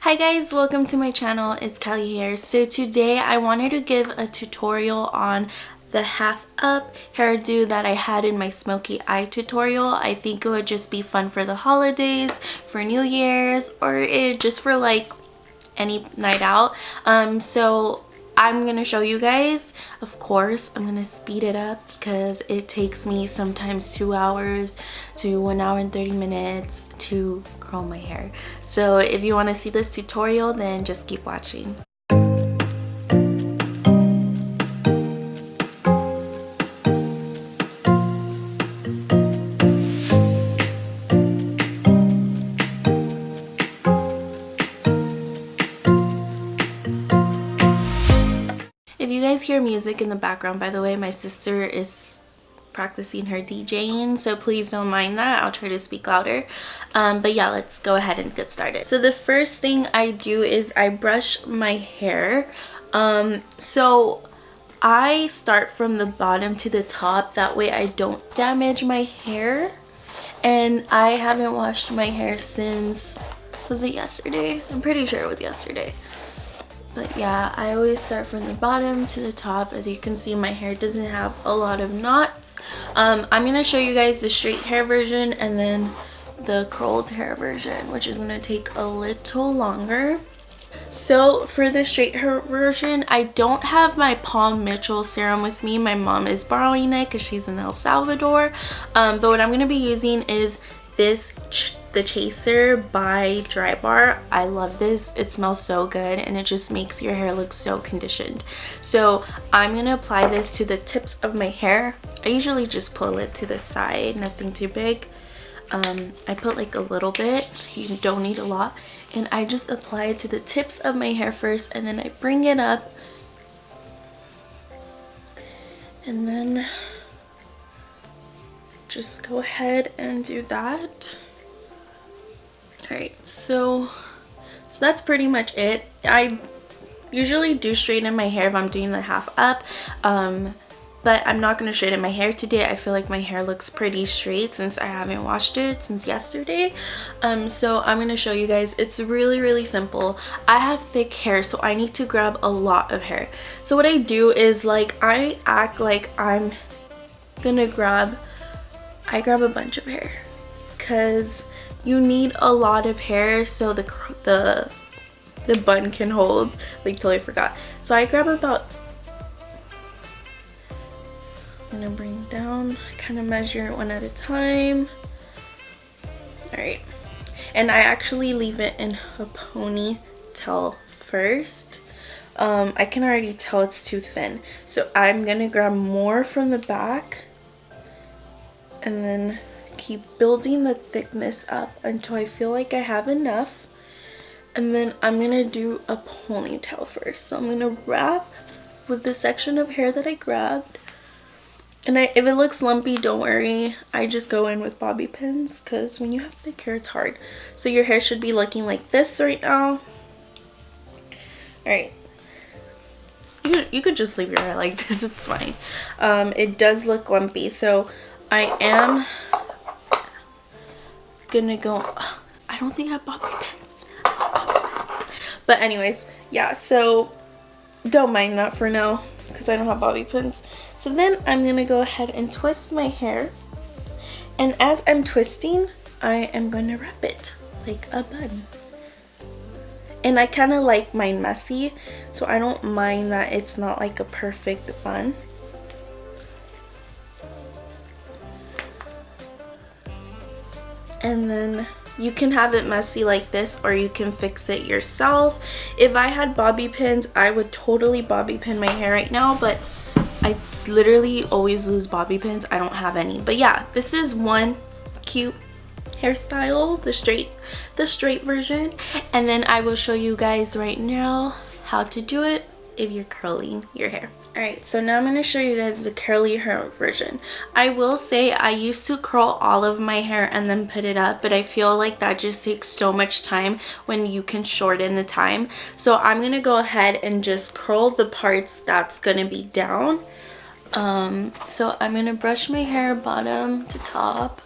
Hi guys, welcome to my channel. It's Kelly here. So today I wanted to give a tutorial on the half up hairdo that I had in my smoky eye tutorial. I think it would just be fun for the holidays, for New Year's, or just for like any night out. So I'm gonna show you guys. Of course, I'm gonna speed it up because it takes me sometimes 2 hours to 1 hour and 30 minutes to curl my hair. So if you want to see this tutorial, then just keep watching. If you guys hear music in the background, by the way, my sister is practicing her DJing, so please don't mind that. I'll try to speak louder. But yeah, let's go ahead and get started. So the first thing I do is I brush my hair. So I start from the bottom to the top, that way I don't damage my hair. And I haven't washed my hair since, was it yesterday? I'm pretty sure it was yesterday. But yeah, I always start from the bottom to the top. As you can see, my hair doesn't have a lot of knots. I'm going to show you guys the straight hair version and then the curled hair version, which is going to take a little longer. So for the straight hair version, I don't have my Palm Mitchell serum with me. My mom is borrowing it because she's in El Salvador. But what I'm going to be using is this The Chaser by Drybar. I love this. It smells so good and it just makes your hair look so conditioned. So I'm gonna apply this to the tips of my hair. I usually just pull it to the side, nothing too big. I put like a little bit, you don't need a lot, and I just apply it to the tips of my hair first, and then I bring it up, and then just go ahead and do that. Alright, so that's pretty much it. I usually do straighten my hair if I'm doing the half up, but I'm not going to straighten my hair today. I feel like my hair looks pretty straight since I haven't washed it since yesterday. So I'm going to show you guys. It's really simple. I have thick hair, so I need to grab a lot of hair. So what I do is, like, I act like I'm gonna grab a bunch of hair, because you need a lot of hair so the bun can hold. Like, totally forgot. So I grab about, I'm gonna bring it down, I kind of measure it one at a time. Alright, and I actually leave it in a ponytail first. I can already tell it's too thin, so I'm gonna grab more from the back and then keep building the thickness up until I feel like I have enough. And then I'm gonna do a ponytail first. So I'm gonna wrap with the section of hair that I grabbed, and if it looks lumpy, don't worry, I just go in with bobby pins, because when you have thick hair, it's hard. So your hair should be looking like this right now. Alright, you could just leave your hair like this, it's fine. It does look lumpy, so I am gonna go, I don't think I have bobby pins. But anyways, yeah, so don't mind that for now because I don't have bobby pins. So then I'm gonna go ahead and twist my hair, and as I'm twisting, I am gonna wrap it like a bun. And I kind of like mine messy, so I don't mind that it's not like a perfect bun. And then you can have it messy like this, or you can fix it yourself. If I had bobby pins, I would totally bobby pin my hair right now, but I literally always lose bobby pins. I don't have any. But yeah, this is one cute hairstyle, the straight version, and then I will show you guys right now how to do it if you're curling your hair. Alright, so now I'm going to show you guys the curly hair version. I will say I used to curl all of my hair and then put it up, but I feel like that just takes so much time when you can shorten the time. So I'm going to go ahead and just curl the parts that's going to be down. So I'm going to brush my hair bottom to top.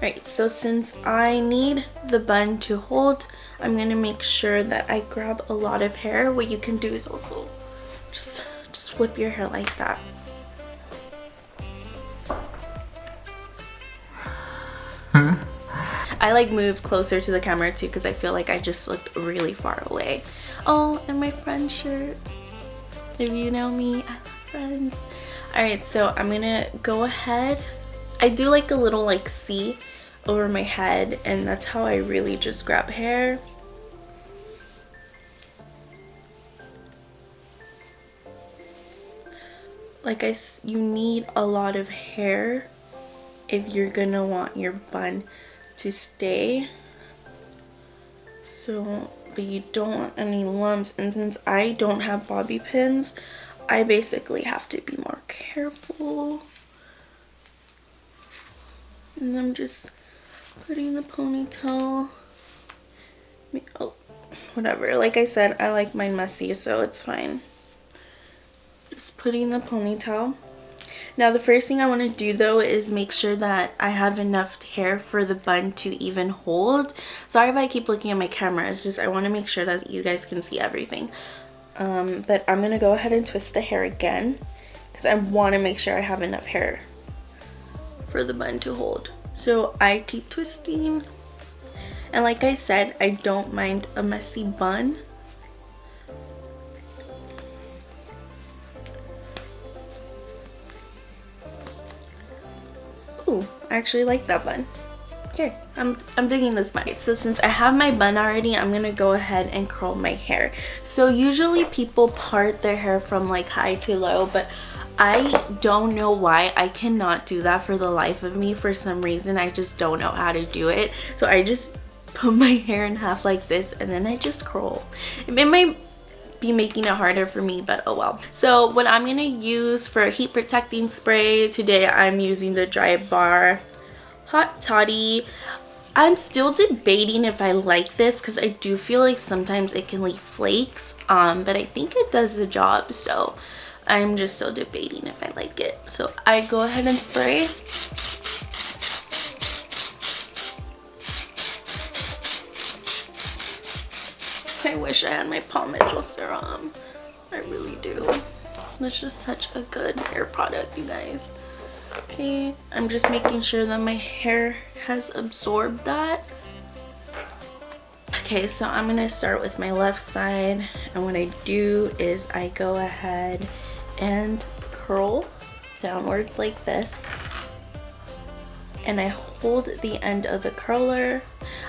Alright, so since I need the bun to hold, I'm gonna make sure that I grab a lot of hair. What you can do is also just flip your hair like that. I like moved closer to the camera too because I feel like I just looked really far away. Oh, and my friend shirt. If you know me, I love friends. Alright, so I'm gonna go ahead. I do like a little like C over my head, and that's how I really just grab hair. Like you need a lot of hair if you're gonna want your bun to stay. So, but you don't want any lumps, and since I don't have bobby pins, I basically have to be more careful. And I'm just putting the ponytail. Oh, whatever. Like I said, I like mine messy, so it's fine. Just putting the ponytail. Now the first thing I want to do though is make sure that I have enough hair for the bun to even hold. Sorry if I keep looking at my camera, it's just I want to make sure that you guys can see everything. But I'm going to go ahead and twist the hair again because I want to make sure I have enough hair for the bun to hold. So I keep twisting, and like I said, I don't mind a messy bun. Ooh, I actually like that bun. Okay, I'm digging this bun. So since I have my bun already, I'm gonna go ahead and curl my hair. So usually people part their hair from like high to low, but I don't know why. I cannot do that for the life of me. For some reason, I just don't know how to do it. So I just put my hair in half like this, and then I just curl. It might be making it harder for me, but oh well. So what I'm gonna use for heat protecting spray today, I'm using the Drybar Hot Toddy. I'm still debating if I like this because I do feel like sometimes it can leave flakes, but I think it does the job, so I'm just still debating if I like it. So I go ahead and spray. I wish I had my Paw Mitchell serum. I really do. It's just such a good hair product, you guys. Okay, I'm just making sure that my hair has absorbed that. Okay, so I'm gonna start with my left side, and what I do is I go ahead and curl downwards like this, and I hold the end of the curler.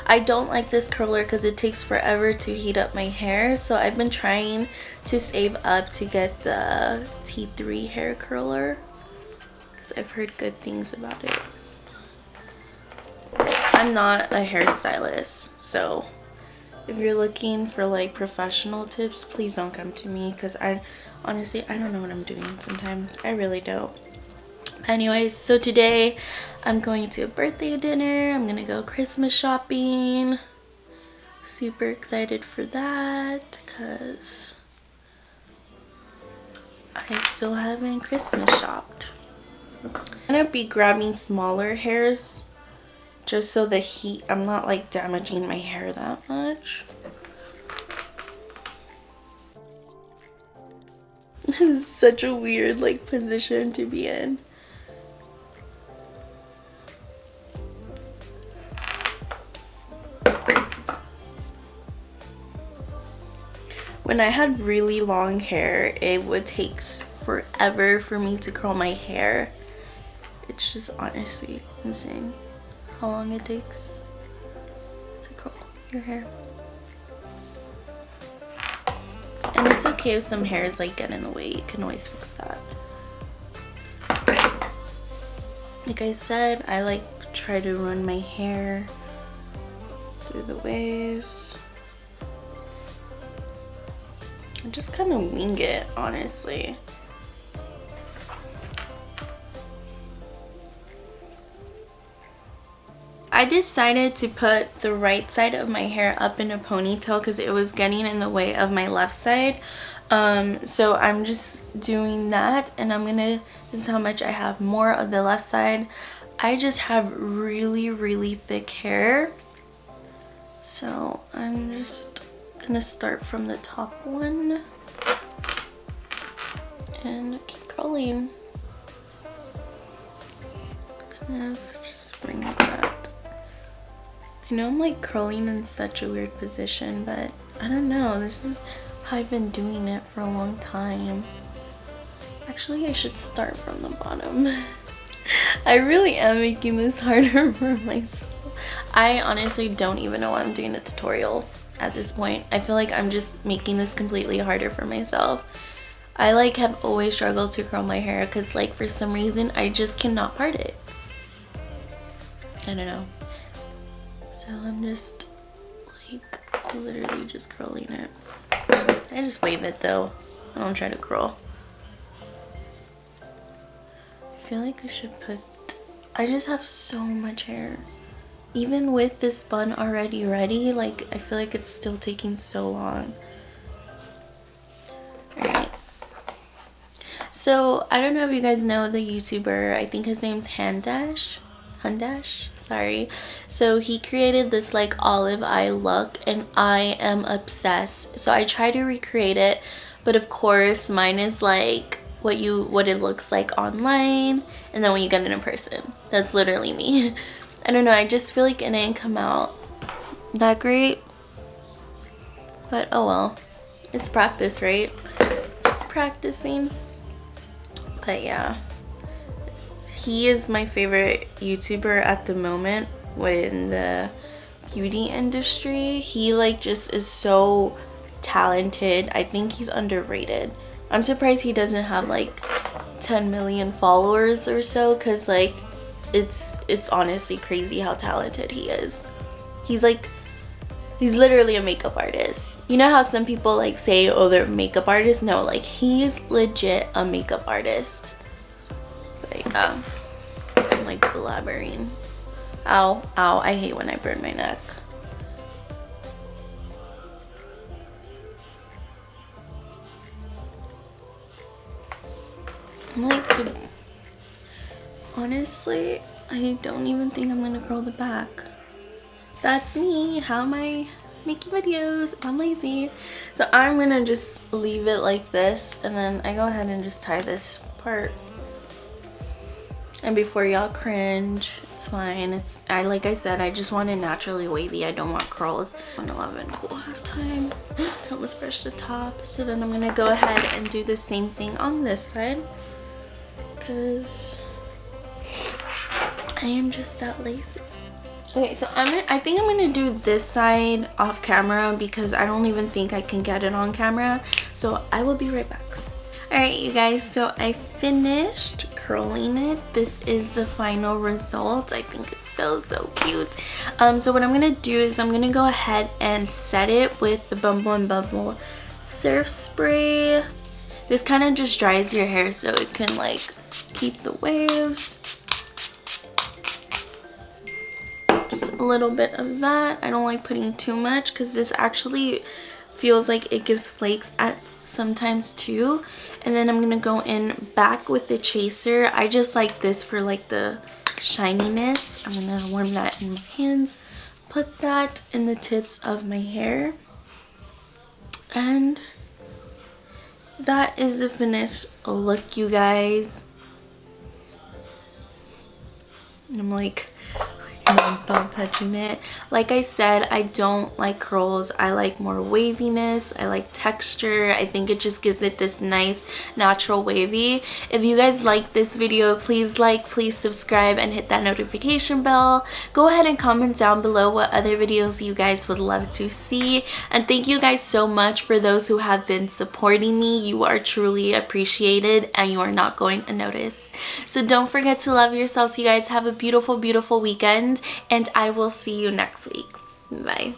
I don't like this curler because it takes forever to heat up my hair, so I've been trying to save up to get the T3 hair curler because I've heard good things about it. I'm not a hairstylist, so if you're looking for like professional tips, please don't come to me because honestly, I don't know what I'm doing sometimes. I really don't. Anyways, so today I'm going to a birthday dinner. I'm gonna go Christmas shopping. Super excited for that because I still haven't Christmas shopped. I'm gonna be grabbing smaller hairs just so the heat, I'm not like damaging my hair that much. This is such a weird like position to be in. When I had really long hair, it would take forever for me to curl my hair. It's just honestly insane how long it takes to curl your hair. And it's okay if some hairs like get in the way, you can always fix that. Like I said, I like try to run my hair through the waves. I just kind of wing it, honestly. I decided to put the right side of my hair up in a ponytail because it was getting in the way of my left side. So I'm just doing that, and this is how much I have more of the left side. I just have really thick hair. So I'm just gonna start from the top one and keep curling. Kind of just bring it back. I know I'm like curling in such a weird position, but I don't know. This is how I've been doing it for a long time. Actually, I should start from the bottom. I really am making this harder for myself. I honestly don't even know why I'm doing a tutorial at this point. I feel like I'm just making this completely harder for myself. I like have always struggled to curl my hair because like for some reason I just cannot part it. I don't know. So I'm just like literally just curling it. I just wave it though. I don't try to curl. I feel like I should put, I just have so much hair. Even with this bun already ready, like I feel like it's still taking so long. Alright. So I don't know if you guys know the YouTuber, I think his name's Handash, sorry. So he created this like olive eye look and I am obsessed. So I try to recreate it, but of course mine is like what it looks like online, and then when you get it in person, that's literally me. I don't know, I just feel like it didn't come out that great, but oh well, it's practice, right? Just practicing. But yeah, he is my favorite YouTuber at the moment in the beauty industry. He like just is so talented. I think he's underrated. I'm surprised he doesn't have like 10 million followers or so, because like it's honestly crazy how talented he is. He's literally a makeup artist. You know how some people like say, oh, they're makeup artists? No, like he's legit a makeup artist. But yeah, I'm like blabbering. Ow, ow, I hate when I burn my neck. I'm like, honestly, I don't even think I'm gonna curl the back. That's me. How am I making videos? I'm lazy. So I'm gonna just leave it like this, and then I go ahead and just tie this part. And before y'all cringe, it's fine. Like I said, I just want it naturally wavy. I don't want curls. 1:11, cool, half time. I almost brushed the top. So then I'm gonna go ahead and do the same thing on this side, because I am just that lazy. Okay, so I think I'm gonna do this side off camera because I don't even think I can get it on camera. So I will be right back. Alright you guys, so I finished curling it. This is the final result. I think it's so cute. So what I'm gonna do is I'm gonna go ahead and set it with the Bumble surf spray. This kind of just dries your hair so it can like keep the waves. Just a little bit of that. I don't like putting too much because this actually feels like it gives flakes at sometimes too. And then I'm gonna go in back with the chaser. I just like this for like the shininess. I'm gonna warm that in my hands, put that in the tips of my hair, and that is the finished look, you guys. I'm like non-stop touching it. Like I said, I don't like curls. I like more waviness. I like texture. I think it just gives it this nice natural wavy. If you guys like this video, please like, please subscribe, and hit that notification bell. Go ahead and comment down below what other videos you guys would love to see. And thank you guys so much for those who have been supporting me. You are truly appreciated and you are not going unnoticed. So don't forget to love yourselves, you guys. Have a beautiful weekend, and I will see you next week. Bye.